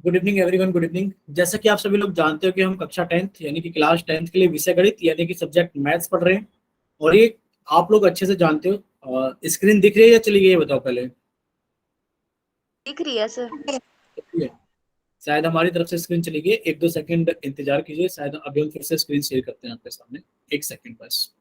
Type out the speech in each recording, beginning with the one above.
Good evening everyone, good evening. जैसा कि आप सभी लोग जानते हो कि हम कक्षा 10th यानी कि क्लास 10th के लिए विषय गणित यानी कि सब्जेक्ट मैथ्स पढ़ रहे हैं। और ये आप लोग अच्छे से जानते हो। स्क्रीन दिख रही है या चली गई है, बताओ पहले। दिख रही है सर। ठीक है, शायद हमारी तरफ से स्क्रीन चली गई है। 1-2 सेकंड इंतजार कीजिए, शायद अभी हम फिर से स्क्रीन शेयर करते हैं आपके सामने। 1 सेकंड बस।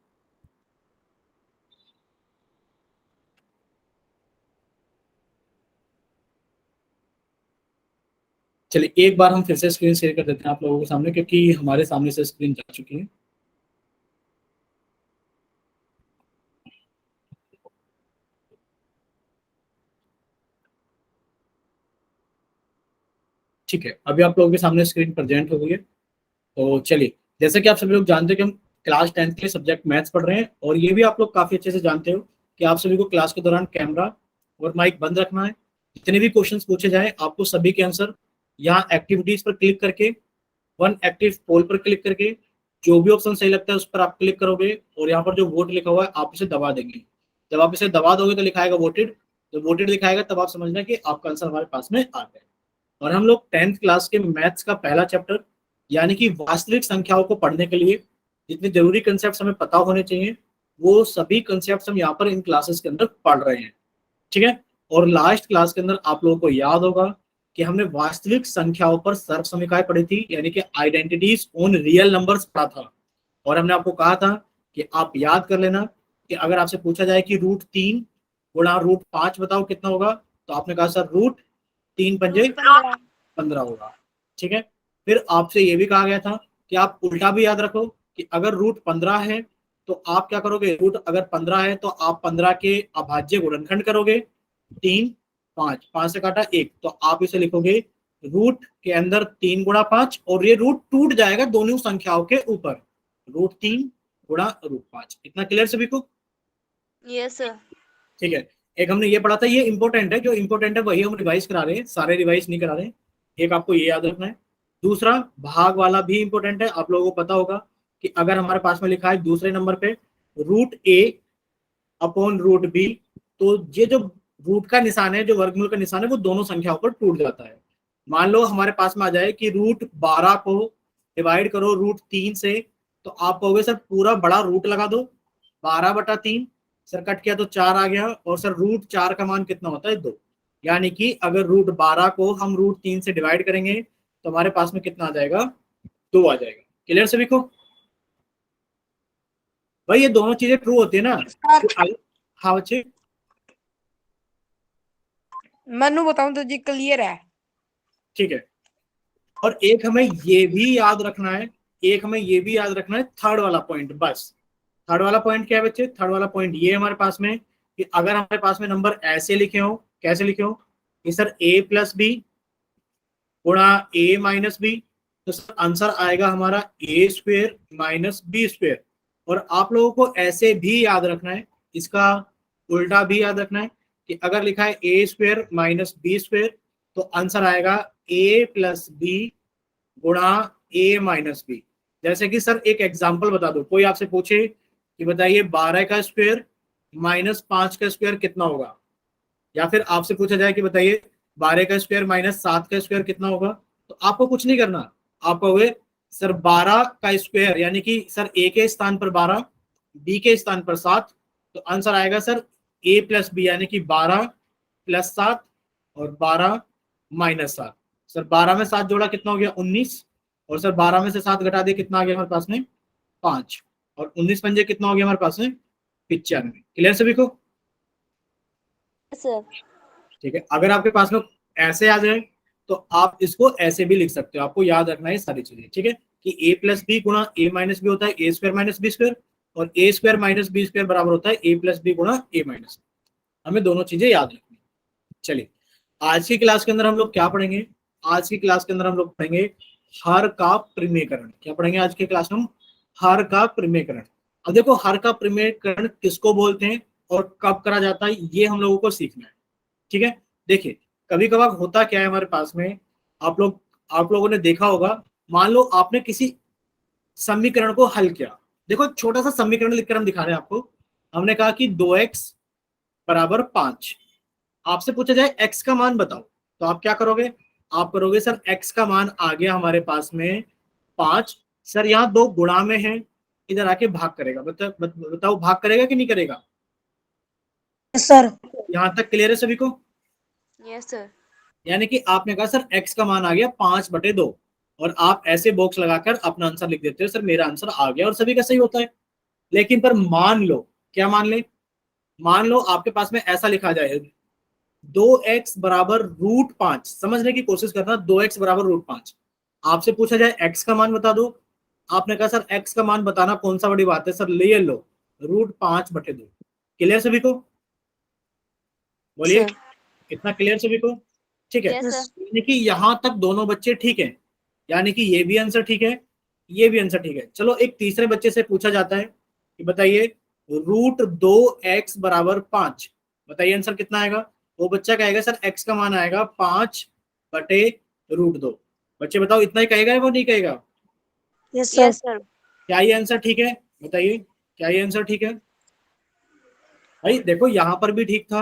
चलिए एक बार हम फिर से स्क्रीन शेयर कर देते हैं आप लोगों के सामने, क्योंकि हमारे सामने से स्क्रीन जा चुकी है। ठीक है, अभी आप लोगों के सामने स्क्रीन प्रेजेंट हो गई है। तो चलिए, जैसे कि आप सभी लोग जानते हो कि हम क्लास 10th के सब्जेक्ट मैथ्स पढ़ रहे हैं, और ये भी आप लोग काफी अच्छे से जानते हो कि आप सभी को क्लास के दौरान कैमरा और माइक बंद रखना है। जितने भी क्वेश्चंस पूछे जाए आपको सभी के आंसर यहाँ एक्टिविटीज पर क्लिक करके, वन एक्टिव पोल पर क्लिक करके, जो भी ऑप्शन सही लगता है उस पर आप क्लिक करोगे, और यहाँ पर जो वोट लिखा हुआ है आप इसे दबा देंगे। जब आप इसे दबा दोगे तो लिखाएगा वोटेड। जब वोटेड दिखाएगा तब आप समझना कि आपका आंसर हमारे पास में आ गया। और हम लोग 10th क्लास के मैथ्स का पहला चैप्टर यानी कि वास्तविक संख्याओं को पढ़ने के लिए जितने जरूरी कंसेप्ट हमें पता होने चाहिए, वो सभी कंसेप्ट हम यहाँ पर इन क्लासेस के अंदर पढ़ रहे हैं। ठीक है। और लास्ट क्लास के अंदर आप लोगों को याद होगा कि हमने वास्तविक संख्याओं पर सर्व समीकरण पढ़ी थी, यानी कि आइडेंटिटीज ऑन रियल नंबर्स पढ़ा था। और हमने आपको कहा था कि आप याद कर लेना कि अगर आपसे पूछा जाए कि √3 गुणा √5 बताओ कितना होगा, तो आपने कहा सर √3×5 = 15 होगा। ठीक है। फिर आपसे ये भी कहा गया था कि आप उल्टा भी याद रखो कि अगर √15 है तो आप क्या करोगे, रूट अगर 15 है तो आप 15 के अभाज्य गुणनखंड करोगे। 3, 5, 5 से काटा 1, तो आप इसे लिखोगे रूट के अंदर 3 × 5, और ये रूट टूट जाएगा दोनों संख्याओं के ऊपर, √3 गुणा √5। इतना क्लियर सभी को? Yes sir. ठीक है। एक हमने ये पढ़ा था, ये इंपॉर्टेंट है, जो इंपॉर्टेंट है वही हम रिवाइज करा रहे हैं, सारे रिवाइज नहीं करा रहे हैं। एक आपको ये याद रखना है। दूसरा भाग वाला भी इंपॉर्टेंट है। आप लोगों को पता होगा कि अगर हमारे पास में लिखा है दूसरे नंबर पे √a/√b, तो ये जो रूट का निशान है, जो वर्गमूल का निशान है, वो दोनों संख्याओं पर टूट जाता है। मान लो हमारे पास में आ जाए कि √12 को डिवाइड करो √3 से, तो आप कहोगे सर पूरा बड़ा रूट लगा दो, 12/3। सर कट किया तो 4 आ गया, और सर √4 का मान कितना होता है, 2। यानी कि अगर √12 को हम √3 से डिवाइड करेंगे तो हमारे पास में कितना आ जाएगा, 2 आ जाएगा। क्लियर सभी को? भाई ये दोनों चीजें ट्रू होती है ना। हाँ बच्चे, मनु बताऊं तो जी क्लियर है। ठीक है। और एक हमें ये भी याद रखना है, थर्ड वाला पॉइंट। बस थर्ड वाला पॉइंट क्या है बच्चे? थर्ड वाला पॉइंट ये हमारे पास में कि अगर हमारे पास में नंबर ऐसे लिखे हो, कैसे लिखे हो कि सर a+b गुणा a-b, तो सर आंसर आएगा हमारा a² - b²। और आप लोगों को ऐसे भी याद रखना है, इसका उल्टा भी याद रखना है कि अगर लिखा है a² - b², तो आंसर आएगा a+b गुणा a-b। जैसे कि सर एक एग्जांपल बता दो, कोई आपसे पूछे कि बताइए 12 का स्क्वायर -5 का स्क्वायर कितना होगा, या फिर आपसे पूछा जाए कि बताइए 12 का स्क्वायर -7 का स्क्वायर कितना होगा, तो आपको कुछ नहीं करना। आप कहोगे सर 12 का स्क्वायर, यानी कि सर a के स्थान पर 12, b के स्थान पर 7, तो आंसर आएगा सर a+b, यानी कि 12 + 7 और 12 - 7। सर 12 में 7 जोड़ा कितना हो गया, 19, और सर 12 में से 7 घटा दिए कितना आ गया हमारे पास में, 5, और 19×5 कितना हो गया हमारे पास में, 95। क्लियर सभी को? सर ठीक है। अगर आपके पास में ऐसे आ जाए तो आप इसको ऐसे भी लिख सकते हो। आपको याद रखना है सारी चीजें, ठीक है, कि a+b गुणा a-b होता है a² - b², और a² - b² बराबर होता है a+b गुणा a-b। हमें दोनों चीजें याद रखनी। चलिए, आज की क्लास के अंदर हम लोग क्या पढ़ेंगे? आज की क्लास के अंदर हम लोग पढ़ेंगे हर का प्रमेयकरण। क्या पढ़ेंगे आज की क्लास में हम? हर का प्रमेयकरण। अब देखो, हर का प्रमेयकरण किसको बोलते हैं और कब करा जाता है, ये हम लोगों को सीखना है। ठीक है। देखिए, कभी कभार होता क्या है हमारे पास में, आप लोगों ने देखा होगा, मान लो आपने किसी समीकरण को हल किया। देखो, छोटा सा समीकरण लिखकर हम दिखा रहे हैं आपको। हमने कहा कि 2x = 5। आपसे पूछा जाए x का मान बताओ, तो आप क्या करोगे? आप करोगे सर x का मान आ गया हमारे पास में 5, सर यहाँ 2 गुणा में है, इधर आके भाग करेगा। बताओ भाग करेगा कि नहीं करेगा? सर यहाँ तक क्लियर है सभी को? Yes sir. यानी कि आपने कहा सर x का मान आ गया 5/2 और आप ऐसे बॉक्स लगाकर अपना आंसर लिख देते हो सर मेरा आंसर आ गया, और सभी का सही होता है। लेकिन पर मान लो, क्या मान ले, मान लो आपके पास में ऐसा लिखा जाए 2x बराबर √5, समझने की कोशिश करना, 2x बराबर √5। आपसे पूछा जाए x का मान बता दो, आपने कहा सर x का मान बताना कौन सा बड़ी बात है, सर ले लो √5/2। क्लियर सभी को? बोलिए, सर। इतना क्लियर सभी को? ठीक है, यस सर। यानी कि यहां तक दोनों बच्चे ठीक है, यानी कि ये भी आंसर ठीक है, ये भी आंसर ठीक है। चलो एक तीसरे बच्चे से पूछा जाता है कि बताइए √2x बराबर 5, बताइए आंसर कितना आएगा? वो बच्चा कहेगा सर x का मान आएगा 5/√2। बच्चे बताओ इतना ही कहेगा या वो नहीं कहेगा? Yes sir. Yes sir. क्या ये आंसर ठीक है? बताइए, क्या ये आंसर ठीक है? भाई देखो यहाँ पर भी ठीक था,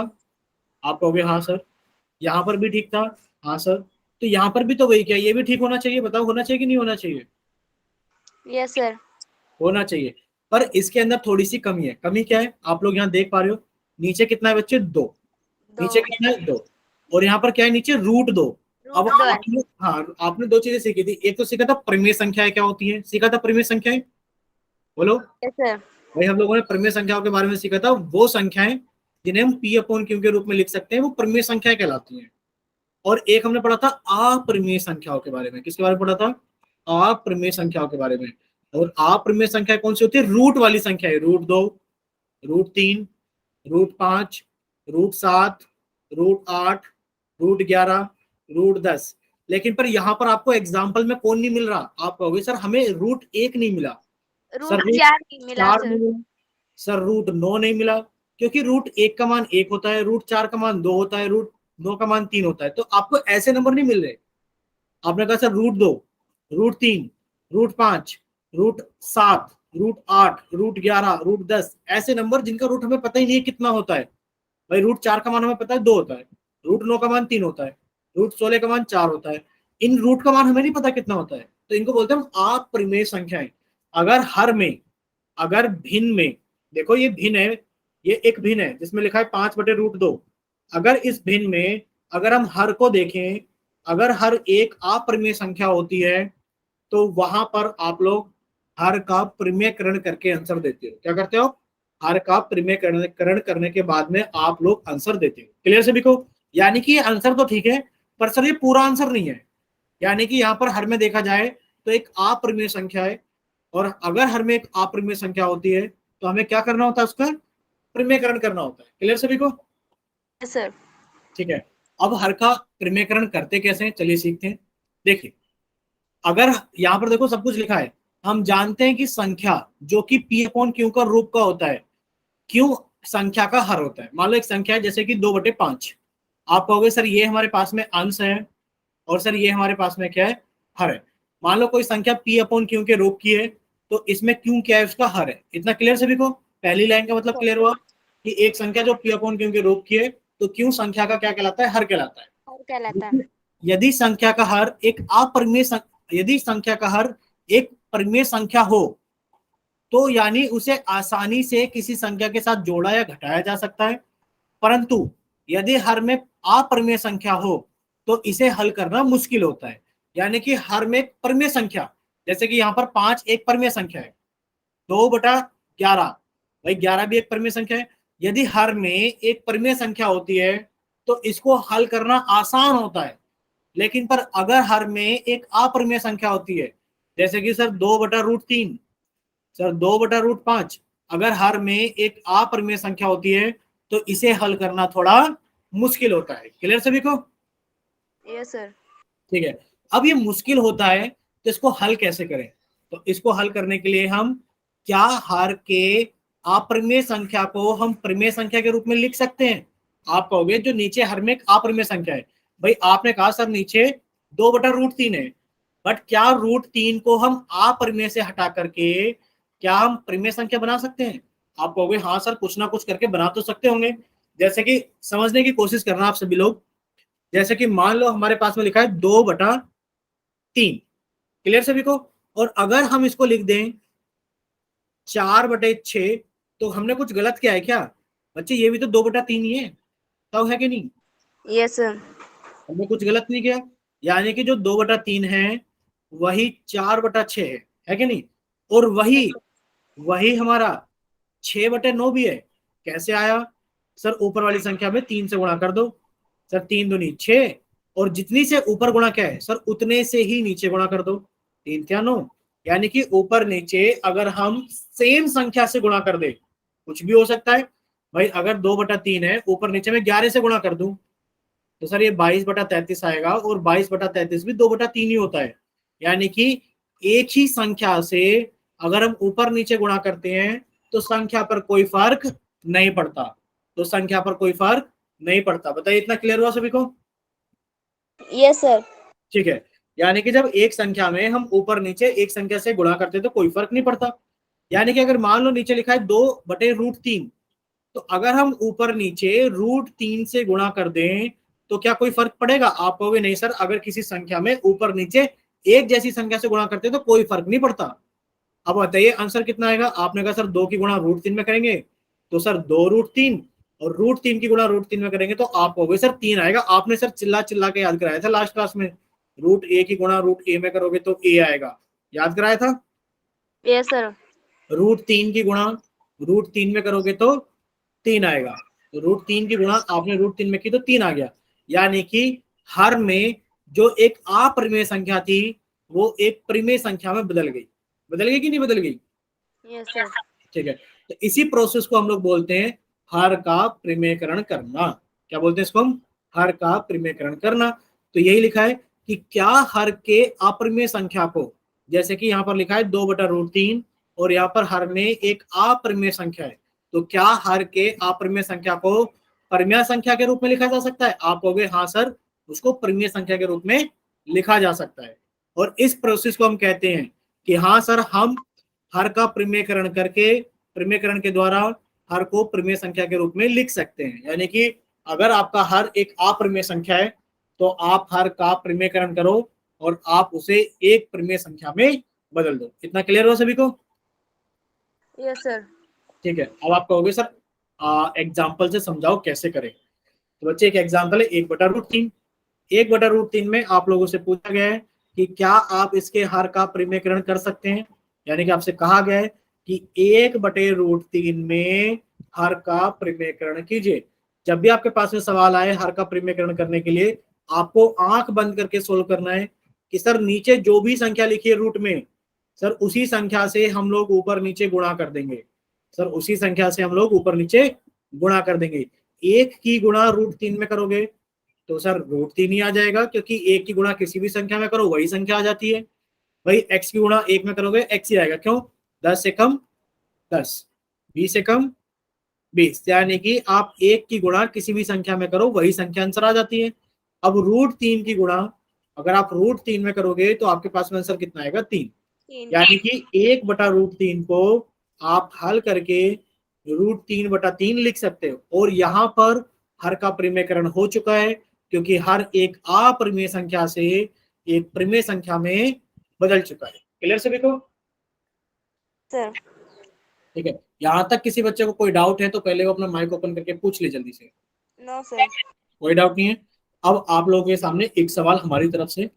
आप कहोगे हाँ सर, यहाँ पर भी ठीक था, हाँ सर, तो यहाँ पर भी तो वही, क्या ये भी ठीक होना चाहिए? बताओ होना चाहिए कि नहीं होना चाहिए? Yes sir. होना चाहिए। पर इसके अंदर थोड़ी सी कमी है। कमी क्या है? आप लोग यहाँ देख पा रहे हो, नीचे कितना है बच्चे? 2। नीचे कितना है? 2। और यहाँ पर क्या है नीचे? √2। अब √2 है। आपने, हाँ आपने 2 चीजें सीखी थी, एक तो सीखा था परिमेय संख्याएं क्या होती है, सीखा था परिमेय संख्याएं, बोलो यस सर। भाई। हम लोगों ने परिमेय संख्याओं के बारे में सीखा था, वो संख्याएं जिन्हें हम p/q के रूप में लिख सकते हैं वो परिमेय संख्याएं कहलाती हैं। और एक हमने पढ़ा था अपरिमेय संख्याओं के बारे में, किसके बारे में पढ़ा था? अपरिमेय संख्याओं के बारे में। और अपरिमेय संख्या कौन सी होती है? रूट वाली संख्या है, √2, √3, √5, √7, √8, √11, √10। लेकिन पर यहाँ पर आपको एग्जाम्पल में कौन नहीं मिल रहा? आप कहोगे सर हमें √1 नहीं मिला, सर √4 नहीं मिला √4 सर। नहीं मिला, सर √9 नहीं मिला, क्योंकि √1 का मान 1 होता है, √4 का मान 2 होता है, √9 का मान 3 होता है। तो आपको ऐसे नंबर नहीं मिल रहे। आपने कहा सर √2, √3, √5, √7, √8, √11, √10, ऐसे नंबर जिनका रूट हमें पता ही नहीं है कितना होता है। भाई √4 का मान हमें पता है 2 होता है, √9 का मान 3 होता है, √16 का मान 4 होता है, इन रूट का मान हमें नहीं पता कितना होता है, तो इनको बोलते हैं हम अपरिमेय संख्याएं। अगर हर में, अगर भिन्न में, देखो ये भिन्न है, ये एक भिन्न है जिसमें लिखा है 5/√2। अगर इस भिन्न में अगर हम हर को देखें, अगर हर एक अपरिमेय संख्या होती है तो वहां पर आप लोग हर का परिमेयकरण करके आंसर देते हो। क्या करते हो? हर का परिमेयकरण करने के बाद में आप लोग आंसर देते हो। क्लियर सभी को? यानी कि ये आंसर तो ठीक है, पर सर ये पूरा आंसर नहीं है। यानी कि यहाँ पर हर में देखा जाए तो एक अपरिमेय संख्या है, और अगर हर में एक अपरिमेय संख्या होती है तो हमें क्या करना होता है? उसका परिमेयकरण करना होता है। क्लियर सभी को? Yes sir. ठीक है, अब हर का परिमेयकरण करते कैसे हैं, चलिए सीखते हैं। देखिए, अगर यहाँ पर देखो सब कुछ लिखा है, हम जानते हैं कि संख्या जो कि p/q का रूप का होता है, क्यों संख्या का हर होता है। मान लो एक संख्या है जैसे कि 2/5, आप कहोगे सर ये हमारे पास में अंश है और सर ये हमारे पास में क्या है? हर है। मान लो कोई संख्या p/q के रूप की है, तो इसमें क्यों क्या है? उसका हर है। इतना क्लियर सभी को? पहली लाइन का मतलब क्लियर हुआ कि एक संख्या जो p/q के रूप की है तो क्यों संख्या का क्या कहलाता है? हर कहलाता है। और कहलाता है। यदि संख्या का हर एक अपरिमेय यदि संख्या का हर एक परिमेय संख्या हो तो यानी उसे आसानी से किसी संख्या के साथ जोड़ा या घटाया जा सकता है। परंतु यदि हर में अपरिमेय संख्या हो तो इसे हल करना मुश्किल होता है। यानी कि हर में परिमेय संख्या, जैसे कि यहाँ पर 5 एक परिमेय संख्या है, 2/11, भाई 11 भी एक परिमेय संख्या है। यदि हर में एक परिमेय संख्या होती है तो इसको हल करना आसान होता है। लेकिन पर अगर हर में एक अपरिमेय संख्या होती है, जैसे कि सर 2/√3, सर 2/√5, अगर हर में एक अपरिमेय संख्या होती है तो इसे हल करना थोड़ा मुश्किल होता है। क्लियर सभी को? Yes sir. ठीक है, अब ये मुश्किल होता है तो इसको हल कैसे करें? तो इसको हल करने के लिए हम क्या हर के अपरिमेय संख्या को हम परिमेय संख्या के रूप में लिख सकते हैं? आप कहोगे जो नीचे हर में एक अपरिमेय संख्या है, भाई आपने कहा सर नीचे 2/√3 है, बट क्या √3 को हम अपरिमेय से हटा करके क्या हम परिमेय संख्या बना सकते हैं? आप कहोगे हाँ सर कुछ ना कुछ करके बना तो सकते होंगे। जैसे कि समझने की कोशिश करना आप सभी लोग, जैसे कि मान लो हमारे पास में लिखा है 2/3, क्लियर सभी को। और अगर हम इसको लिख दें 4/6, तो हमने कुछ गलत किया है क्या बच्चे? ये भी तो 2/3 ही है, तब है कि नहीं? Yes sir. हमने कुछ गलत नहीं किया, यानी कि जो 2/3 है वही 4/6 है कि नहीं? और वही वही हमारा 6/9 भी है। कैसे आया सर? ऊपर वाली संख्या में 3 से गुणा कर दो सर, 3 दूनी 6, और जितनी से ऊपर गुणा क्या है सर, उतने से ही नीचे गुणा कर दो, 3 क्या 9। यानी कि ऊपर नीचे अगर हम सेम संख्या से गुणा कर दे, कुछ भी हो सकता है भाई। अगर 2/3 है, ऊपर नीचे में 11 से गुणा कर दूं तो सर ये 22/33 आएगा, और 22/33 भी 2/3 ही होता है। यानी कि एक ही संख्या से अगर हम ऊपर नीचे गुणा करते हैं तो संख्या पर कोई फर्क नहीं पड़ता, तो संख्या पर कोई फर्क नहीं पड़ता। बताइए, इतना क्लियर हुआ सभी को? Yes sir. ठीक है, यानी कि जब एक संख्या में हम ऊपर नीचे एक संख्या से गुणा करते हैं तो कोई फर्क नहीं पड़ता। यानी कि अगर मान लो नीचे लिखा है 2/√3, तो अगर हम ऊपर नीचे √3 से गुणा कर दें तो क्या कोई फर्क पड़ेगा? आप कहोगे नहीं सर, अगर किसी संख्या में ऊपर नीचे एक जैसी संख्या से गुणा करते हैं तो कोई फर्क नहीं पड़ता। अब बताइए आंसर कितना आएगा? आपने कहा सर 2 की गुणा √3 में करेंगे तो सर 2√3, और √3 की गुणा √3 में करेंगे तो आप कहोगे सर 3 आएगा। आपने सर चिल्ला चिल्ला के याद कराया था लास्ट क्लास में, √a की गुणा √a में करोगे तो a आएगा, याद कराया था। Yes sir. √3 की गुणा √3 में करोगे तो 3 आएगा, तो √3 की गुणा आपने √3 में की तो 3 आ गया। यानी कि हर में जो एक अपरिमेय संख्या थी वो एक परिमेय संख्या में बदल गई। बदल गई कि नहीं बदल गई? Yes sir. ठीक है, तो इसी प्रोसेस को हम लोग बोलते हैं हर का परिमेयकरण करना। क्या बोलते हैं इसको हम? हर का परिमेयकरण करना। तो यही लिखा है कि क्या हर के अपरिमेय संख्या को, जैसे कि यहाँ पर लिखा है 2/√3 और यहाँ पर हर में एक अपरिमेय संख्या है, तो क्या हर के अपरिमेय संख्या को परिमेय संख्या के रूप में लिखा जा सकता है? आप कहोगे हाँ सर, उसको परिमेय संख्या के रूप में लिखा जा सकता है। और इस प्रोसेस को हम कहते हैं कि हाँ सर, हम हर का परिमेयकरण करके, परिमेयकरण के द्वारा हर को परिमेय संख्या के रूप में लिख सकते हैं। यानी कि अगर आपका हर एक अपरिमेय संख्या है तो आप हर का परिमेयकरण करो और आप उसे एक परिमेय संख्या में बदल दो। इतना क्लियर हो सभी को? Yes sir. ठीक है, अब आप कहोगे सर एग्जाम्पल से समझाओ कैसे करें। तो बच्चे एक एग्जाम्पल है 1/√3। 1/√3 में आप लोगों से पूछा गया है कि क्या आप इसके हर का परिमेयकरण कर सकते हैं। यानी कि आपसे कहा गया है कि 1/√3 में हर का परिमेयकरण कीजिए। जब भी आपके पास में सवाल आए हर का परिमेयकरण करने के लिए, आपको आंख बंद करके सोल्व करना है कि सर नीचे जो भी संख्या लिखी है रूट में, सर उसी संख्या से हम लोग ऊपर नीचे गुणा कर देंगे। सर उसी संख्या से हम लोग ऊपर नीचे गुणा कर देंगे। 1 की गुणा √3 में करोगे तो सर √3 ही आ जाएगा, क्योंकि 1 की गुणा किसी भी संख्या में करो वही संख्या आ जाती है। भाई x की गुणा 1 में करोगे x ही आएगा। क्यों? 10 से कम 10, 20 से कम 20, यानी कि आप 1 की गुणा किसी भी संख्या में करो वही संख्या आंसर आ जाती है। अब √3 की गुणा अगर आप √3 में करोगे तो आपके पास में आंसर कितना आएगा? 3। यानी कि 1/√3 को आप हल करके √3/3 लिख सकते हो। और यहाँ पर हर का परिमेयकरण हो चुका है, क्योंकि हर एक अपरिमेय संख्या से एक परिमेय संख्या में बदल चुका है। क्लियर सभी को? सर। ठीक है, यहाँ तक किसी बच्चे को कोई डाउट है तो पहले वो अपना माइक ओपन करके पूछ ले जल्दी से। No sir. कोई डाउट नहीं है? अब आप लोगों के सामने एक सवाल हमारी तरफ से,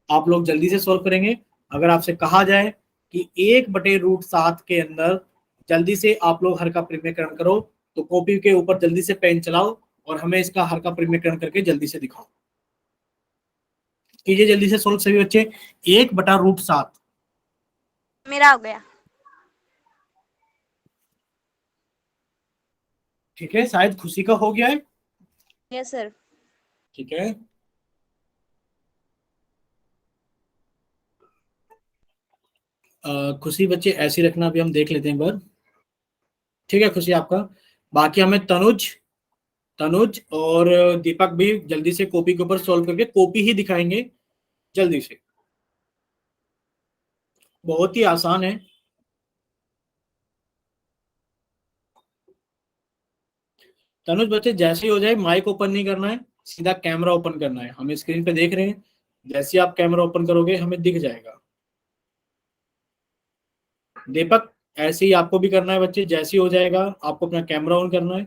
आप लोग जल्दी से सॉल्व करेंगे। अगर आपसे कहा जाए कि 1/√7 के अंदर जल्दी से आप लोग हर का परिमेयकरण करो, तो कॉपी के ऊपर जल्दी से पेन चलाओ और हमें इसका हर का परिमेयकरण करके जल्दी से दिखाओ। कीजिए जल्दी से सॉल्व सभी बच्चे। 1/√7। मेरा हो गया। ठीक है, शायद खुशी का हो गया है। Yes sir. ठीक है, खुशी बच्चे ऐसे रखना, अभी हम देख लेते हैं एक बार। ठीक है खुशी आपका। बाकी हमें तनुज तनुज और दीपक भी जल्दी से कॉपी के ऊपर सॉल्व करके कॉपी ही दिखाएंगे जल्दी से। बहुत ही आसान है। तनुज बच्चे जैसे ही हो जाए माइक ओपन नहीं करना है, सीधा कैमरा ओपन करना है। हम स्क्रीन पे देख रहे हैं, जैसे आप कैमरा ओपन करोगे हमें दिख जाएगा। दीपक ऐसे ही आपको भी करना है बच्चे, जैसे ही हो जाएगा आपको अपना कैमरा ऑन करना है।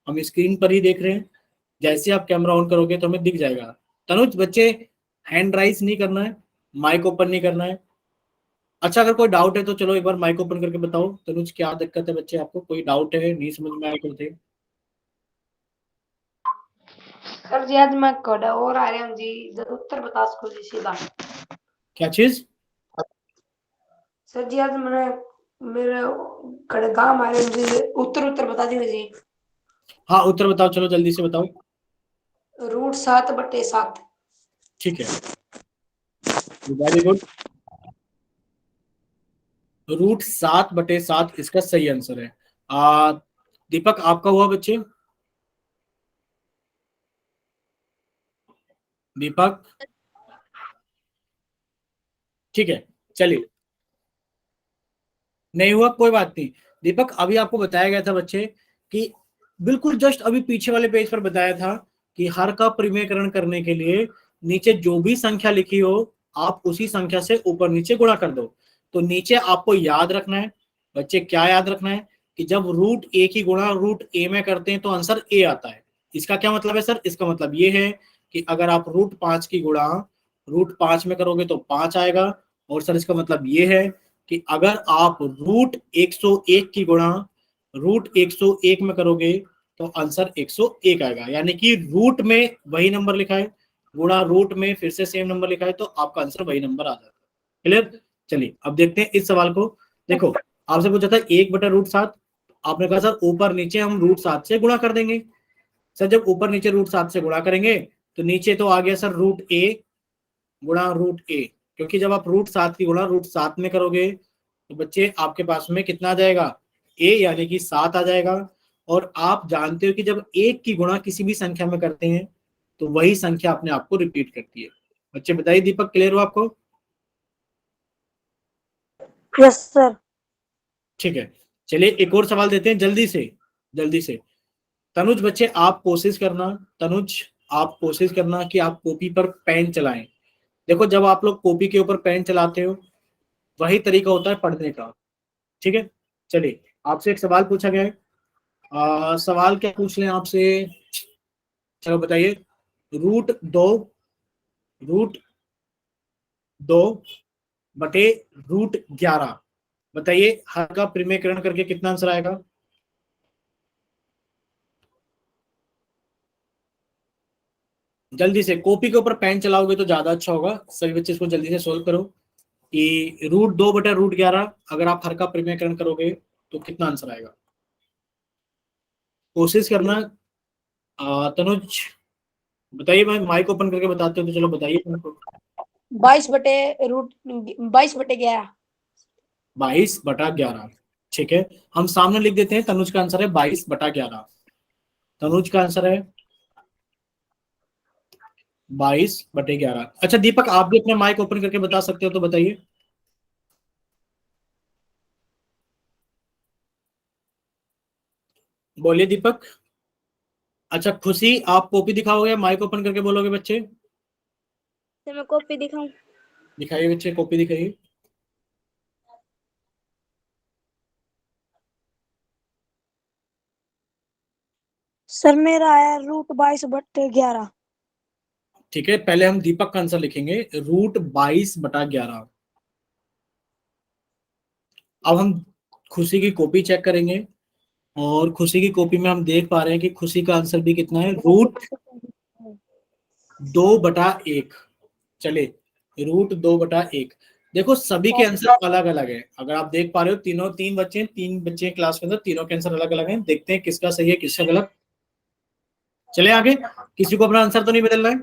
हम स्क्रीन पर ही देख रहे हैं, जैसे आप कैमरा ऑन करोगे तो हमें दिख जाएगा। तनुज बच्चे हैंड राइज नहीं करना है, माइक ओपन नहीं करना है। अच्छा अगर कोई डाउट है तो चलो एक बार माइक ओपन करके बताओ तनुज, क्या दिक्कत है बच्चे, आपको कोई डाउट है, नहीं समझ में आया करते? सर जी आज मैं कोड़ा और आ रहे हैं जी, जरा उत्तर बता सको जी सीधा। क्या चीज? सर जी आज मैंने मेरे कड़े गांव आ रहे हैं जी, उत्तर बता दीजिए जी। हाँ उत्तर बताओ, चलो जल्दी से बताओ। √7/7। ठीक है, वेरी गुड। √7/7 इसका सही आंसर है। दीपक आपका हुआ बच्चे? दीपक ठीक है, चलिए नहीं हुआ कोई बात नहीं। दीपक अभी आपको बताया गया था बच्चे कि बिल्कुल जस्ट अभी पीछे वाले पेज पर बताया था कि हर का परिमेयकरण करने के लिए नीचे जो भी संख्या लिखी हो आप उसी संख्या से ऊपर नीचे गुणा कर दो। तो नीचे आपको याद रखना है बच्चे, क्या याद रखना है कि जब √a की गुणा √a में करते हैं तो आंसर a आता है। इसका क्या मतलब है सर? इसका मतलब ये है कि अगर आप √5 की गुणा √5 में करोगे तो 5 आएगा। और सर इसका मतलब ये है कि अगर आप √101 की गुणा √101 में करोगे तो आंसर 101 आएगा। यानी कि रूट में वही नंबर लिखा है, गुणा रूट में फिर से सेम नंबर लिखा है, तो आपका आंसर वही नंबर आ जाता है। क्लियर? चलिए अब देखते हैं इस सवाल को। देखो आपसे पूछा था 1/√7, आपने कहा सर ऊपर नीचे हम √7 से गुणा कर देंगे। सर जब ऊपर नीचे √7 से गुणा करेंगे तो नीचे तो आ गया सर √a गुणा √a, क्योंकि जब आप √7 की गुणा √7 में करोगे तो बच्चे आपके पास में कितना आ जाएगा? a यानी कि 7 आ जाएगा। और आप जानते हो कि जब एक की गुणा किसी भी संख्या में करते हैं तो वही संख्या अपने आप को रिपीट करती है। बच्चे बताइए, दीपक क्लियर हो आपको? Yes sir. ठीक है, चलिए एक और सवाल देते हैं जल्दी से, जल्दी से। तनुज बच्चे आप कोशिश करना, तनुज आप कोशिश करना कि आप कॉपी पर पेन चलाएं। देखो जब आप लोग कॉपी के ऊपर पेन चलाते हो वही तरीका होता है पढ़ने का। ठीक है, चलिए आपसे एक सवाल पूछा गया है। सवाल क्या पूछ लें आपसे, चलो बताइए। √2 बटे √11, बताइए हर का परिमेयकरण करके कितना आंसर आएगा? जल्दी से कॉपी के ऊपर पेन चलाओगे तो ज्यादा अच्छा होगा। सभी बच्चे इसको जल्दी से सोल्व करो कि √2/√11 अगर आप हर का परिमेयकरण करोगे तो कितना आंसर आएगा? कोशिश करना। तनुज बताइए, मैं माइक ओपन करके बताते हो तो चलो बताइए मेरे को। 22/11। 22/11, ठीक है। हम सामने लिख देते हैं, तनुज का आंसर है 22/11। तनुज का आंसर है 22/11। अच्छा दीपक आप भी अपना माइक ओपन करके बता सकते हो तो बताइए। बोलिए दीपक। अच्छा खुशी आप कॉपी दिखाओगे, माइक ओपन करके बोलोगे बच्चे? तो मैं कॉपी दिखाऊं? दिखाइए बच्चे, कॉपी दिखाइए। सर मेरा आया √22/11। ठीक है, पहले हम दीपक का आंसर लिखेंगे √22/11। अब हम खुशी की कॉपी चेक करेंगे और खुशी की कॉपी में हम देख पा रहे हैं कि खुशी का आंसर भी कितना है, √2/1। चले √2/1। देखो सभी के आंसर अलग अलग है, अगर आप देख पा रहे हो तीनों, तीन बच्चे हैं क्लास के अंदर, तीनों के आंसर अलग अलग हैं। देखते हैं किसका सही है किसका गलत। चले आगे। किसी को अपना आंसर तो नहीं बदलना है?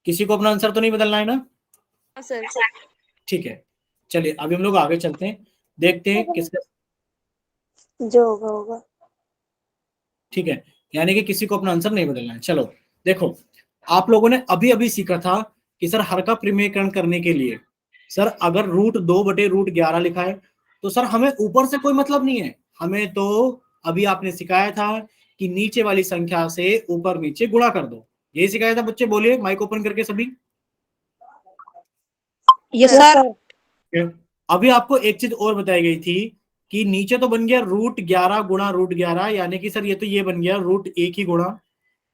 किसी को अपना आंसर तो नहीं बदलना है ना? हाँ सर। ठीक है, चलिए अभी हम लोग आगे चलते हैं, देखते हैं किसका। जो होगा होगा। ठीक है, यानी कि किसी को अपना आंसर नहीं बदलना है। चलो देखो, आप लोगों ने अभी अभी सीखा था कि सर हर का परिमेयकरण करने के लिए सर अगर √2/√11 लिखा है तो सर हमें ऊपर से कोई मतलब नहीं है। हमें तो अभी आपने सिखाया था कि नीचे वाली संख्या से ऊपर नीचे गुणा कर दो। यही सिखाया था बच्चे, बोलिए माइक ओपन करके सभी। Yes yes sir. सर। अभी आपको एक चीज और बताई गई थी कि नीचे तो बन गया √11 गुणा √11, यानी कि सर ये तो ये बन गया √1 ही गुणा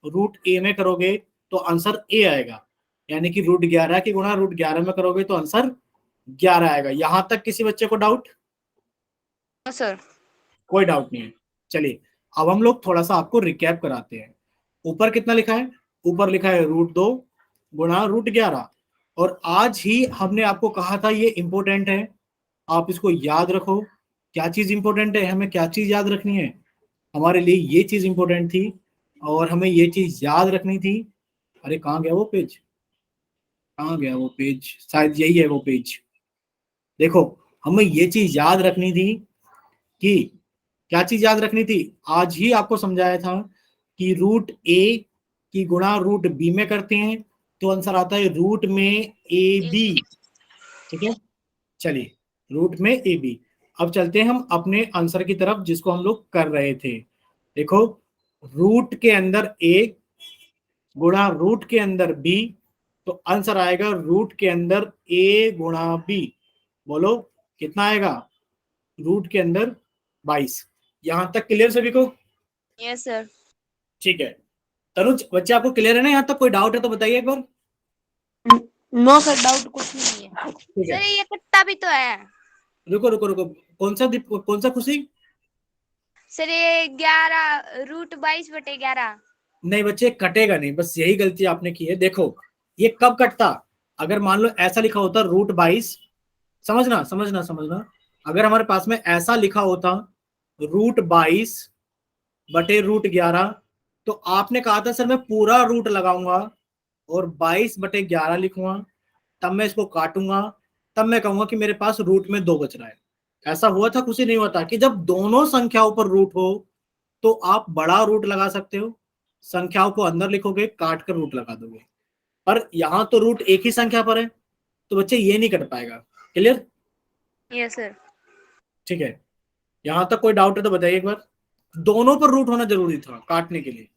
√a में करोगे तो आंसर a आएगा, यानी कि √11 की गुणा √11 में करोगे तो आंसर 11 आएगा। यहां तक किसी बच्चे को डाउट? सर। कोई डाउट नहीं है। चलिए अब हम लोग थोड़ा सा आपको रिकैप कराते हैं। ऊपर कितना लिखा है? ऊपर लिखा है √2 गुणा √11, और आज ही हमने आपको कहा था ये इंपॉर्टेंट है, आप इसको याद रखो। क्या चीज इंपॉर्टेंट है? हमें क्या चीज याद रखनी है? हमारे लिए ये चीज इंपॉर्टेंट थी और हमें ये चीज याद रखनी थी। अरे कहाँ गया वो पेज? कहाँ गया वो पेज? शायद यही है वो पेज। देखो हमें ये चीज याद रखनी थी कि क्या चीज याद रखनी थी? आज ही आपको समझाया था कि √a की गुणा √b में करते हैं तो आंसर आता है रूट में ab। ठीक है, चलिए रूट में ab। अब चलते हैं हम अपने आंसर की तरफ जिसको हम लोग कर रहे थे। देखो रूट के अंदर a गुणा रूट के अंदर b, तो आंसर आएगा रूट के अंदर a गुणा b। बोलो कितना आएगा? रूट के अंदर 22। यहां तक क्लियर सभी को? Yes sir. ठीक है तनुज, बच्चे आपको क्लियर है ना? यहाँ तक कोई डाउट है तो बताइए एक बार। नो सर, डाउट कुछ नहीं है। ठीक है, सर ये कट्टा भी तो है। रुको रुको रुको, कौन सा खुशी? सर ये 11 √22/11। नहीं बच्चे, कटेगा नहीं, बस यही गलती आपने की है। देखो ये कब कटता? अगर मान लो ऐसा लिखा होता √22, समझना समझना समझना, अगर हमारे पास में ऐसा लिखा होता √22/√11, तो आपने कहा था सर मैं पूरा रूट लगाऊंगा और 22/11 लिखूंगा, तब मैं इसको काटूंगा, तब मैं कहूंगा कि मेरे पास रूट में 2 बच रहा है। ऐसा हुआ था? कुछ नहीं हुआ था कि जब दोनों संख्याओं पर रूट हो तो आप बड़ा रूट लगा सकते हो, संख्याओं को अंदर लिखोगे, काट कर रूट लगा दोगे। पर यहां तो रूट एक ही संख्या पर है तो बच्चे ये नहीं कट पाएगा। क्लियर? Yes sir. ठीक है, यहां तक कोई डाउट है तो बताइए एक बार। दोनों पर रूट होना जरूरी था काटने के लिए।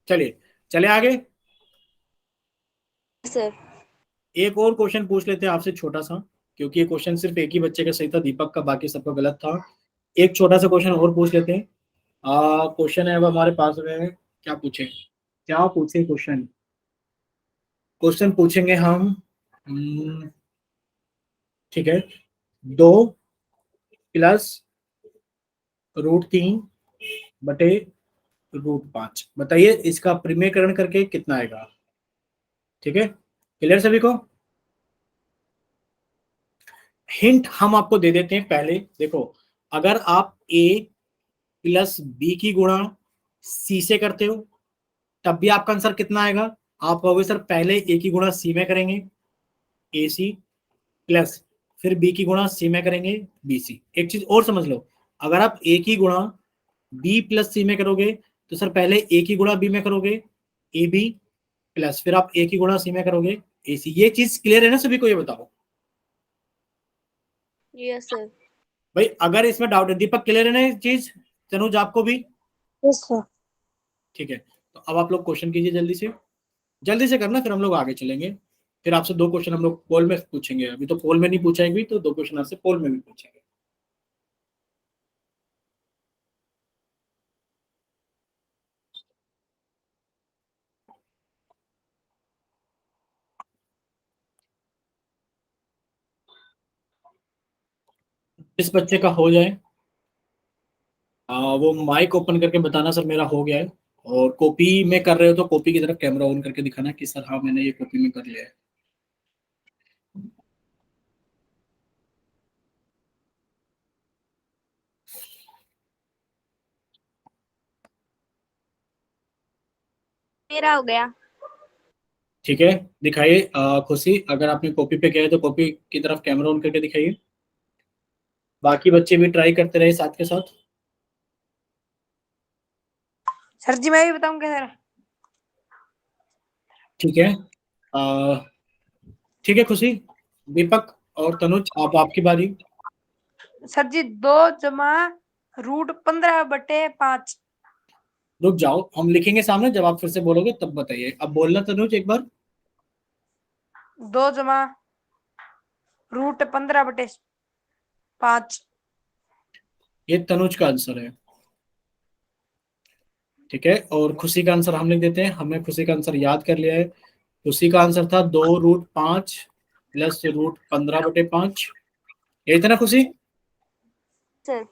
चलिए चले आगे। सर। एक और क्वेश्चन पूछ लेते हैं आपसे छोटा सा, क्योंकि ये क्वेश्चन सिर्फ एक ही बच्चे का सही था, दीपक का, बाकी सबका गलत था। एक छोटा सा क्वेश्चन और पूछ लेते हैं। क्वेश्चन है अब हमारे पास में, क्या पूछे? क्या पूछे क्वेश्चन? क्वेश्चन पूछेंगे हम, ठीक है, 2+√3/√5, बताइए इसका परिमेयकरण करके कितना आएगा? ठीक है, क्लियर सभी को? हिंट हम आपको दे देते हैं पहले। देखो अगर आप a+b की गुणा c से करते हो तब भी आपका आंसर कितना आएगा? आप कहोगे सर पहले a की गुणा c में करेंगे ac, प्लस फिर b की गुणा c में करेंगे bc। एक चीज और समझ लो, अगर आप a की गुणा b+c में करोगे तो सर पहले a की गुणा b में करोगे ab, प्लस फिर आप a की गुणा c में करोगे ac। ये चीज क्लियर है ना सभी को? ये बताओ यस सर। भाई, अगर इसमें डाउट है। दीपक क्लियर है ना ये चीज? तनुज आपको भी? Yes sir. ठीक है, तो अब आप लोग क्वेश्चन कीजिए जल्दी से करना, फिर हम लोग आगे चलेंगे। फिर आपसे 2 क्वेश्चन हम लोग पोल में पूछेंगे। अभी तो पोल में नहीं पूछा है, तो 2 क्वेश्चन आपसे पोल में भी पूछेंगे। इस बच्चे का हो जाए वो माइक ओपन करके बताना सर मेरा हो गया है, और कॉपी में कर रहे हो तो कॉपी की तरफ कैमरा ऑन करके दिखाना कि सर हाँ मैंने ये कॉपी में कर लिया है। मेरा हो गया। ठीक है, दिखाइए खुशी, अगर आपने कॉपी पे किया है तो कॉपी की तरफ कैमरा ऑन करके दिखाइए। बाकी बच्चे भी ट्राई करते रहे साथ के साथ। सर जी मैं भी बताऊं क्या सर? ठीक है, ठीक है खुशी, दीपक और तनुज, आप आपकी बारी। सर जी 2 जमा √15/5। रुक जाओ, हम लिखेंगे सामने, जब आप फिर से बोलोगे तब बताइए। अब बोलना तनुज एक बार। 2 जमा √15/5। ये तनुज का आंसर है, ठीक है। और खुशी का आंसर हम लिख देते हैं, हमने खुशी का आंसर याद कर लिया है। खुशी का आंसर था 2√5 प्लस √15/5। यही था ना खुशी? सर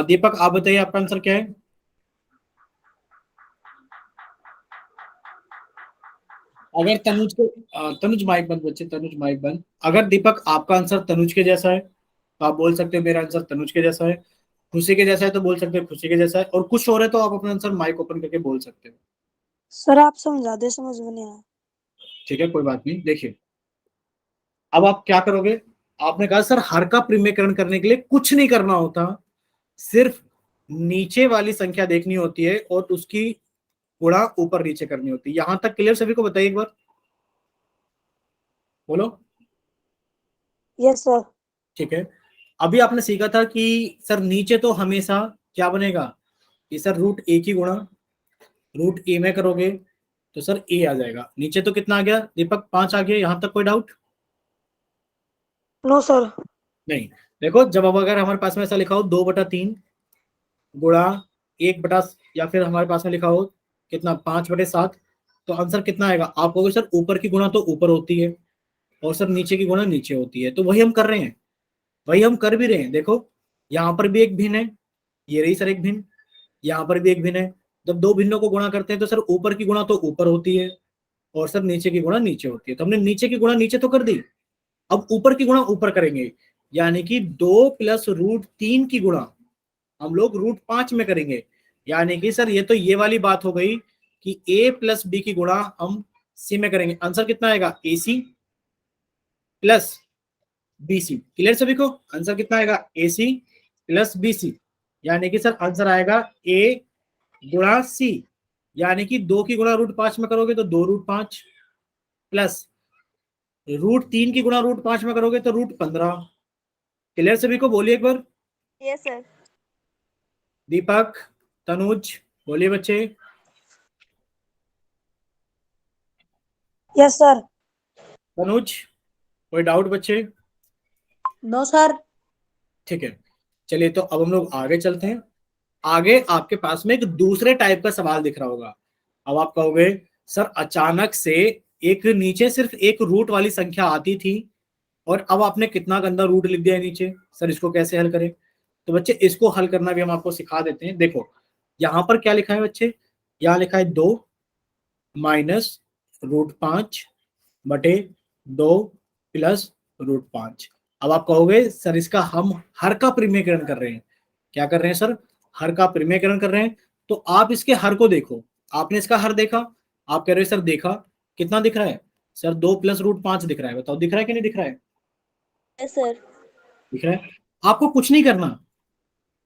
दीपक आप बताइए आपका आंसर क्या है? अगर तनुज को तनुज माइक बंद बच्चे, तनुज माइक बंद। अगर दीपक आपका आंसर तनुज के जैसा है तो आप बोल सकते हो मेरा आंसर तनुज के जैसा है। खुशी के जैसा है तो बोल सकते हो खुशी के जैसा है। और कुछ और है तो आप अपना आंसर माइक ओपन करके बोल सकते हो। सर आप समझा दे, समझ में नहीं आया। ठीक है, कोई बात नहीं। देखिए अब आप क्या करोगे, आपने कहा सर हर का प्रीमियकरण करने के लिए कुछ नहीं करना होता, सिर्फ नीचे वाली संख्या देखनी होती है और उसकी गुणा ऊपर नीचे करनी होती है। यहां तक क्लियर सभी को? बताइए एक बार, बोलो। Yes sir. ठीक है, अभी आपने सीखा था कि सर नीचे तो हमेशा क्या बनेगा कि सर √a की गुणा √a में करोगे तो सर a आ जाएगा। नीचे तो कितना आ गया दीपक? 5 आ गया। यहां तक कोई डाउट? No sir. नहीं। देखो जब अब अगर हमारे पास में ऐसा लिखा हो 2/3 गुणा 1 या फिर हमारे पास में लिखा हो कितना 5/7, तो आंसर कितना आएगा? आप कहोगे सर ऊपर की गुणा तो ऊपर होती है और सर नीचे की गुणा नीचे होती है। तो वही हम कर रहे हैं, वही हम कर भी रहे हैं। देखो यहाँ पर भी एक भिन्न है, ये रही सर एक भिन्न, यहाँ पर भी एक भिन्न है। जब दो भिन्नों को गुणा करते हैं तो सर ऊपर की गुणा तो ऊपर होती है और सर नीचे की गुणा नीचे होती है। तो हमने नीचे की गुणा नीचे तो कर दी, अब ऊपर की गुणा ऊपर करेंगे, यानी कि 2 प्लस √3 की गुणा हम लोग √5 में करेंगे। यानी कि सर ये तो ये वाली बात हो गई कि a प्लस b की गुणा हम c में करेंगे। आंसर कितना आएगा? AC plus BC। क्लियर सभी को? आंसर कितना आएगा? AC plus BC। यानी कि सर आंसर आएगा a गुणा c, यानी कि 2 की गुणा √5 में करोगे तो 2√5 प्लस √3 की गुणा √5 में करोगे तो √15। क्लियर सभी को? बोलिए एक बार। Yes sir. दीपक, तनुज, बोलिए बच्चे। Yes sir. तनुज कोई डाउट बच्चे? No sir. ठीक है, चलिए तो अब हम लोग आगे चलते हैं। आगे आपके पास में एक दूसरे टाइप का सवाल दिख रहा होगा। अब आप कहोगे सर अचानक से एक नीचे सिर्फ एक रूट वाली संख्या आती थी और अब आपने कितना गंदा रूट लिख दिया है नीचे, सर इसको कैसे हल करें? तो बच्चे इसको हल करना भी हम आपको सिखा देते हैं। देखो यहां पर क्या लिखा है बच्चे, यहां लिखा है 2 माइनस √5/2 प्लस √5। अब आप कहोगे सर इसका हम हर का प्रीमियकरण कर रहे हैं। क्या कर रहे हैं सर? हर का प्रीमियकरण कर रहे हैं। तो आप इसके हर को देखो, आपने इसका हर देखा, आप कह रहे हो सर देखा, कितना दिख रहा है? सर 2 प्लस √5 दिख रहा है। बताओ दिख रहा है कि नहीं दिख रहा है? Yes sir. दिख रहा है। आपको कुछ नहीं करना,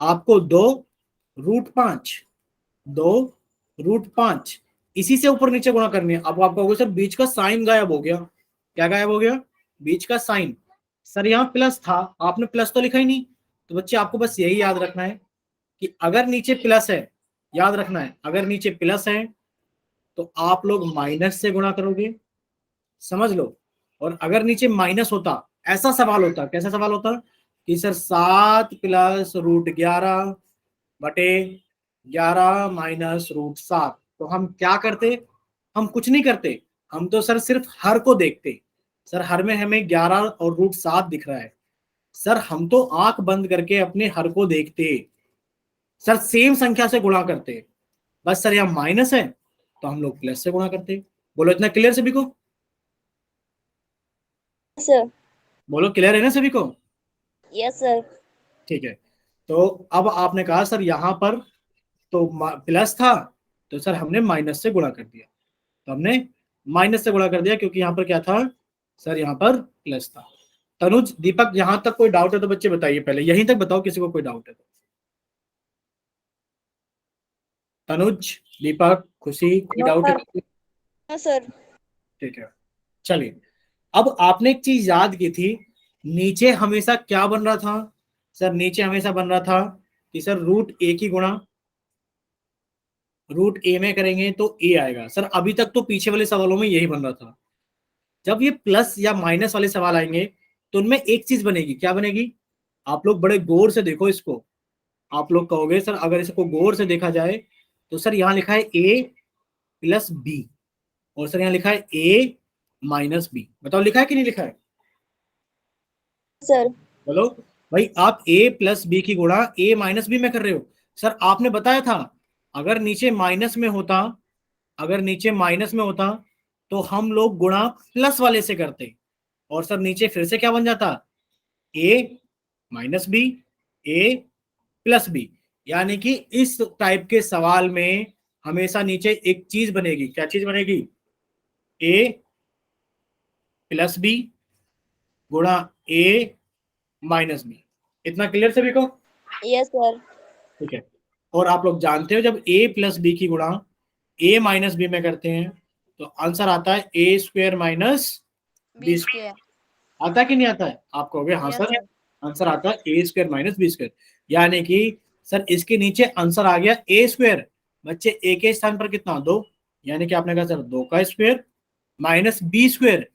आपको 2√5 इसी से ऊपर नीचे गुणा करनी है। अब आप कहोगे सर बीच का साइन गायब हो गया। क्या गायब हो गया? बीच का साइन। सर यहाँ प्लस था, आपने प्लस तो लिखा ही नहीं। तो बच्चे आपको बस यही याद रखना है कि अगर नीचे प्लस है, याद रखना है अगर नीचे प्लस है तो आप लोग माइनस से गुणा करोगे, समझ लो। और अगर नीचे माइनस होता, ऐसा सवाल होता, कैसा सवाल होता कि सर 7 प्लस √11/11 माइनस √7, तो हम क्या करते? हम कुछ नहीं करते, हम तो सर सिर्फ हर को देखते। सर हर में हमें 11 और √7 दिख रहा है, सर हम तो आंख बंद करके अपने हर को देखते, सर सेम संख्या से गुणा करते। बस सर यहाँ माइनस है तो हम लोग प्लस से गुणा करते। बोलो इतना क्लियर सभी को? सर। बोलो क्लियर है ना सभी को? Yes sir. ठीक है, तो अब आपने कहा सर यहाँ पर तो प्लस था तो सर हमने माइनस से गुणा कर दिया, तो हमने माइनस से गुणा कर दिया क्योंकि यहाँ पर क्या था सर? यहाँ पर प्लस था। तनुज, दीपक, यहां तक कोई डाउट है तो बच्चे बताइए, पहले यहीं तक बताओ किसी को कोई डाउट है तो। तनुज, दीपक, खुशी, कोई डाउट है? No sir. ठीक है, चलिए अब आपने एक चीज याद की थी, नीचे हमेशा क्या बन रहा था? सर नीचे हमेशा बन रहा था कि सर रूट ए की गुणा रूट ए में करेंगे तो ए आएगा। सर अभी तक तो पीछे वाले सवालों में यही बन रहा था। जब ये प्लस या माइनस वाले सवाल आएंगे तो उनमें एक चीज बनेगी। क्या बनेगी? आप लोग बड़े गौर से देखो इसको। आप लोग कहोगे सर अगर इसको गौर से देखा जाए तो सर यहाँ लिखा है ए प्लस बी और सर यहाँ लिखा है ए माइनस बी। बताओ लिखा है कि नहीं लिखा है? सर बोलो भाई, आप a प्लस बी की गुणा a माइनस बी में कर रहे हो। सर आपने बताया था अगर नीचे माइनस में होता, अगर नीचे माइनस में होता तो हम लोग गुणा प्लस वाले से करते और सर नीचे फिर से क्या बन जाता? a minus b a plus b. यानी कि इस टाइप के सवाल में हमेशा नीचे एक चीज बनेगी। क्या चीज बनेगी? a प्लस बी गुणा a माइनस बी। इतना क्लियर सभी को? Yes sir. ठीक है। और आप लोग जानते हो जब a प्लस बी की गुणा a माइनस बी में करते हैं तो आंसर आता है a square minus b square. आता है कि नहीं आता है? आप कहोगे हाँ सर, आंसर आता है a square minus b square. यानी कि सर इसके नीचे आंसर आ गया a स्क्वायर। बच्चे a के स्थान पर कितना? 2। यानी कि आपने कहा सर 2 का square minus b square.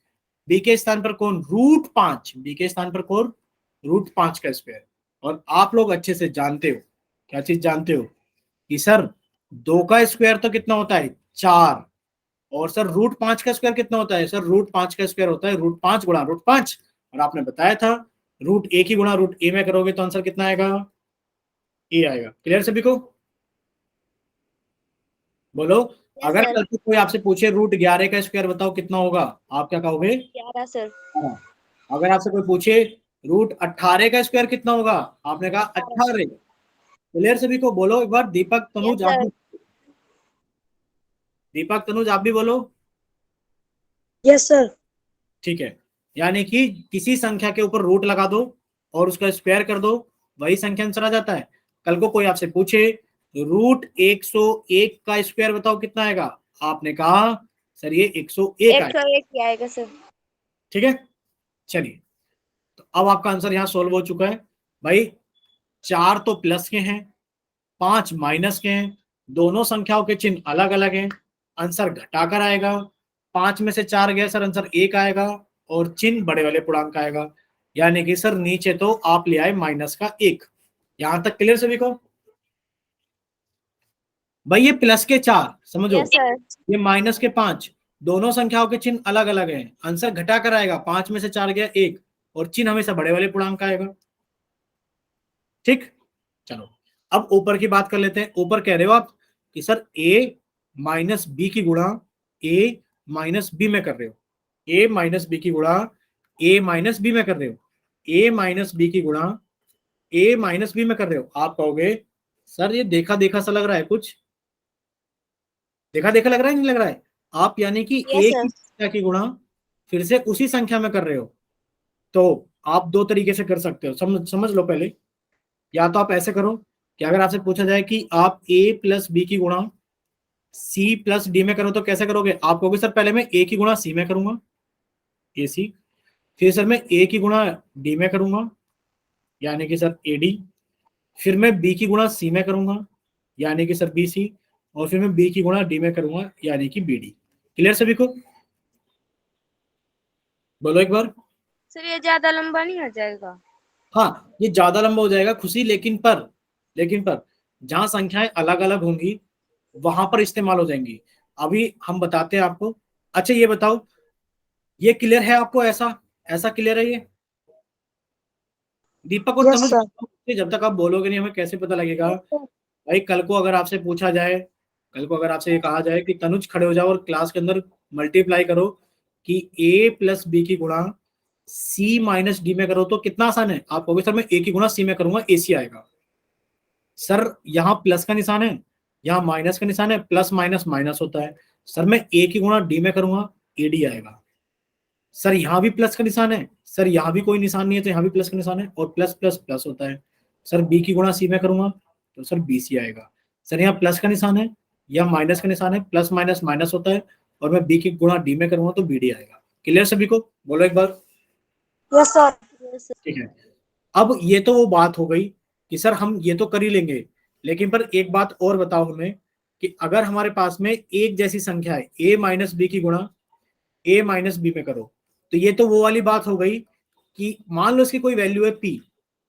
b के स्थान पर कौन? रूट 5। b के स्थान पर कौन? रूट 5 का स्क्वायर। और आप लोग अच्छे से जानते हो, क्या चीज जानते हो कि सर 2 का स्क्वायर तो कितना होता है? 4। और सर रूट 5 का स्क्वायर कितना होता है? सर रूट 5 का स्क्वायर होता है रूट 5 गुणा रूट 5। और आपने बताया था रूट ए की गुणा रूट ए में करोगे तो आंसर कितना आएगा? ए आएगा। क्लियर सभी को? बोलो अगर कल को कोई आपसे पूछे रूट 11 का स्क्वायर बताओ कितना होगा, आप क्या कहोगे? 11 सर। अगर आपसे कोई पूछे रूट 18 का स्क्वायर कितना होगा, आपने कहा 18। क्लियर सभी को? बोलो एक बार। दीपक तनुज आप भी, दीपक तनुज आप भी बोलो। Yes sir. ठीक है। यानी कि किसी संख्या के ऊपर रूट लगा दो और उसका स्क्वायर कर दो, वही संख्या आंसर आ जाता है। कल को कोई आपसे पूछे रूट 101 का स्क्वायर बताओ कितना आएगा, आपने कहा सर ये 101 आएगा। 101 आएगा सर। ठीक है, चलिए तो अब आपका आंसर यहाँ सोल्व हो चुका है भाई। 4 तो प्लस के हैं, 5 माइनस के हैं, दोनों संख्याओं के चिन्ह अलग अलग हैं, आंसर घटाकर आएगा। 5 में से 4 गया सर, आंसर 1 आएगा और चिन्ह बड़े वाले पूर्णांक आएगा। यानी कि सर नीचे तो आप ले आए माइनस का 1। यहां तक क्लियर सभी को? भाई ये प्लस के 4 समझो, यस सर। ये माइनस के 5, दोनों संख्याओं के चिन्ह अलग अलग हैं, आंसर घटाकर आएगा। 5 में से 4 गया 1 और चिन्ह हमेशा बड़े वाले पूर्णांक का आएगा। ठीक, चलो अब ऊपर की बात कर लेते हैं। ऊपर कह रहे हो आप कि सर a माइनस बी की गुणा a माइनस बी में कर रहे हो, a माइनस बी की गुणा a माइनस बी में कर रहे हो, a माइनस बी की गुणा a माइनस बी में कर रहे हो। आप कहोगे सर ये देखा देखा सा लग रहा है, कुछ देखा देखा लग रहा है, नहीं लग रहा है? आप यानी कि Yes, एक sir. ही संख्या की गुणा फिर से उसी संख्या में कर रहे हो। तो आप दो तरीके से कर सकते हो, समझ लो पहले। या तो आप ऐसे करो कि अगर आपसे पूछा जाए कि आप a प्लस बी की गुणा c प्लस डी में करो तो कैसे करोगे? आप कहोगे सर पहले मैं a की गुणा c में करूंगा, ए सी, फिर सर मैं a की गुणा d में करूंगा यानी कि सर ए डी, फिर मैं b की गुणा c में करूंगा यानी कि सर बी सी, और फिर मैं b की गुणा d में करूंगा यानी कि बी डी। क्लियर सभी को? बोलो एक बार। सर ये ज्यादा लंबा नहीं हो जाएगा? हाँ ये ज्यादा लंबा हो जाएगा खुशी, लेकिन पर जहां संख्याएं अलग अलग होंगी वहां पर इस्तेमाल हो जाएंगी। अभी हम बताते हैं आपको। अच्छा ये बताओ, ये क्लियर है आपको? ऐसा क्लियर है ये? दीपक और Yes, तनुज, sir. जब तक आप बोलोगे नहीं हमें कैसे पता लगेगा? भाई कल को अगर आपसे पूछा जाए, कल को अगर आपसे ये कहा जाए कि तनुज खड़े हो जाओ और क्लास के अंदर मल्टीप्लाई करो कि a प्लस बी की गुणा c माइनस डी में करो तो कितना आसान है। आप कहोगे सर मैं a की गुणा c में करूंगा, ए सी आएगा। सर यहाँ प्लस का निशान है, यहाँ माइनस का निशान है, प्लस माइनस माइनस होता है। सर मैं a की गुणा d में करूंगा, ए डी आएगा। सर यहाँ भी प्लस का निशान है, सर यहाँ भी कोई निशान नहीं है तो यहाँ भी प्लस का निशान है और प्लस प्लस प्लस होता है। सर b की गुणा c में करूंगा तो सर बी सी आएगा। सर यहाँ प्लस का निशान है, यहाँ माइनस का निशान है, प्लस माइनस माइनस होता है और मैं b की गुणा d में करूंगा तो बी डी आएगा। क्लियर सभी को? बोलो एक बार। Yes, sir. Yes, sir. ठीक है, अब ये तो वो बात हो गई कि सर हम ये तो कर ही लेंगे, लेकिन पर एक बात और बताओ हमें कि अगर हमारे पास में एक जैसी संख्या है a माइनस बी की गुणा a माइनस बी में करो, तो ये तो वो वाली बात हो गई कि मान लो इसकी कोई वैल्यू है p,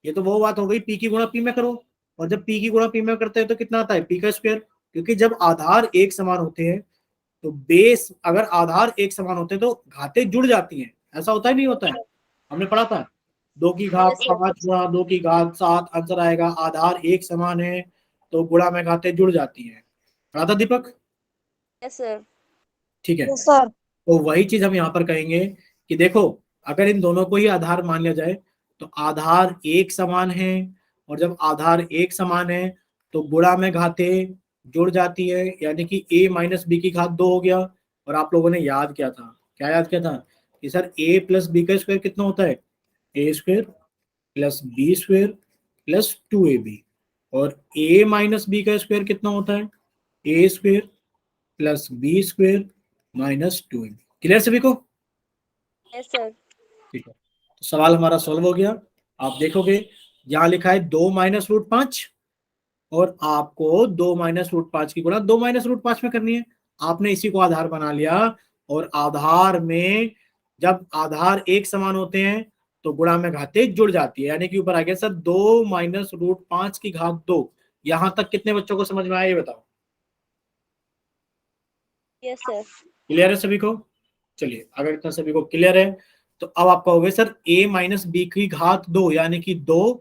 ये तो वो बात हो गई p की गुणा p में करो, और जब p की गुणा p में करते हैं तो कितना आता है p का स्क्वायर, क्योंकि जब आधार एक समान होते हैं तो बेस, अगर आधार एक समान होते हैं तो घातें जुड़ जाती हैं, ऐसा होता है नहीं होता है, हमने पढ़ा था 2 की घात Yes, sir. 5 गुणा 2 की घात 7, आंसर आएगा आधार एक समान है तो गुणा में घातें जुड़ जाती हैं, पढ़ा था दीपक? Yes, sir. ठीक है, Yes, sir. तो वही चीज हम यहाँ पर कहेंगे कि देखो अगर इन दोनों को ही आधार मान लिया जाए तो आधार एक समान है, और जब आधार एक समान है तो गुणा में घातें जुड़ जाती है, यानी कि a माइनस बी की घात 2 हो गया। और आप लोगों ने याद किया था, क्या याद किया था कि सर a प्लस बी का स्क्वायर कितना होता है, a square plus b square plus 2ab, और a माइनस बी का स्क्वायर कितना होता है, a square plus b square minus 2ab। Clear सभी को? Yes, sir. ठीक है, तो सवाल हमारा सॉल्व हो गया। आप देखोगे यहाँ लिखा है 2 माइनस रूट 5, और आपको 2 माइनस रूट 5 की गुणा 2 माइनस रूट 5 में करनी है। आपने इसी को आधार बना लिया, और आधार में जब आधार एक समान होते हैं तो गुणा में घातें जुड़ जाती है, यानी कि ऊपर आ गया सर 2 माइनस रूट 5 की घात 2। यहां तक कितने बच्चों को समझ में आया ये बताओ? Yes, sir. क्लियर है सभी को? चलिए, अगर इतना सभी को क्लियर है तो अब आप कहोगे सर a माइनस बी की घात 2 यानी कि 2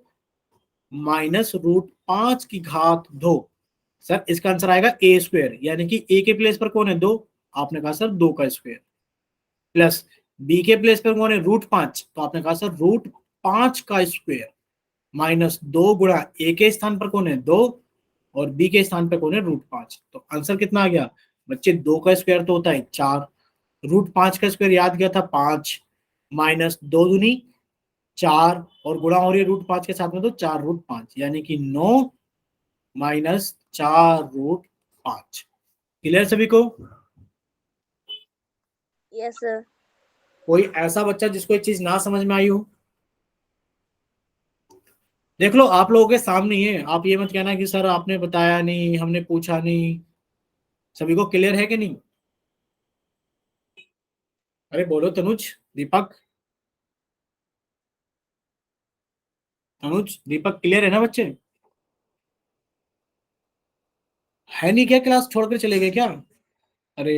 माइनस रूट 5 की घात 2, सर इसका आंसर आएगा a स्क्वायर, यानी कि a के प्लेस पर कौन है 2, आपने कहा सर 2 का स्क्वायर, प्लस b के प्लेस पर कौन है रूट 5, तो आपने कहा सर रूट 5 का स्क्वायर, माइनस 2 गुणा a के स्थान पर कौन है 2, और b के स्थान पर कौन है रूट 5। तो आंसर कितना आ गया बच्चे, 2 का स्क्वायर तो होता है 4, रूट 5 का स्क्वायर याद किया था 5, माइनस 2 दूनी 4, और गुणा हो रही है रूट 5 के साथ में तो 4 रूट 5, यानी कि 9 माइनस 4 रूट 5। क्लियर सभी को? Yes, sir. कोई ऐसा बच्चा जिसको ये चीज ना समझ में आई हो? देख लो आप लोगों के सामने ही है, आप ये मत कहना कि सर आपने बताया नहीं, हमने पूछा नहीं। सभी को क्लियर है कि नहीं? अरे बोलो तनुज, दीपक, तनुज दीपक, क्लियर है ना बच्चे? है नहीं क्या, क्लास छोड़कर चले गए क्या? अरे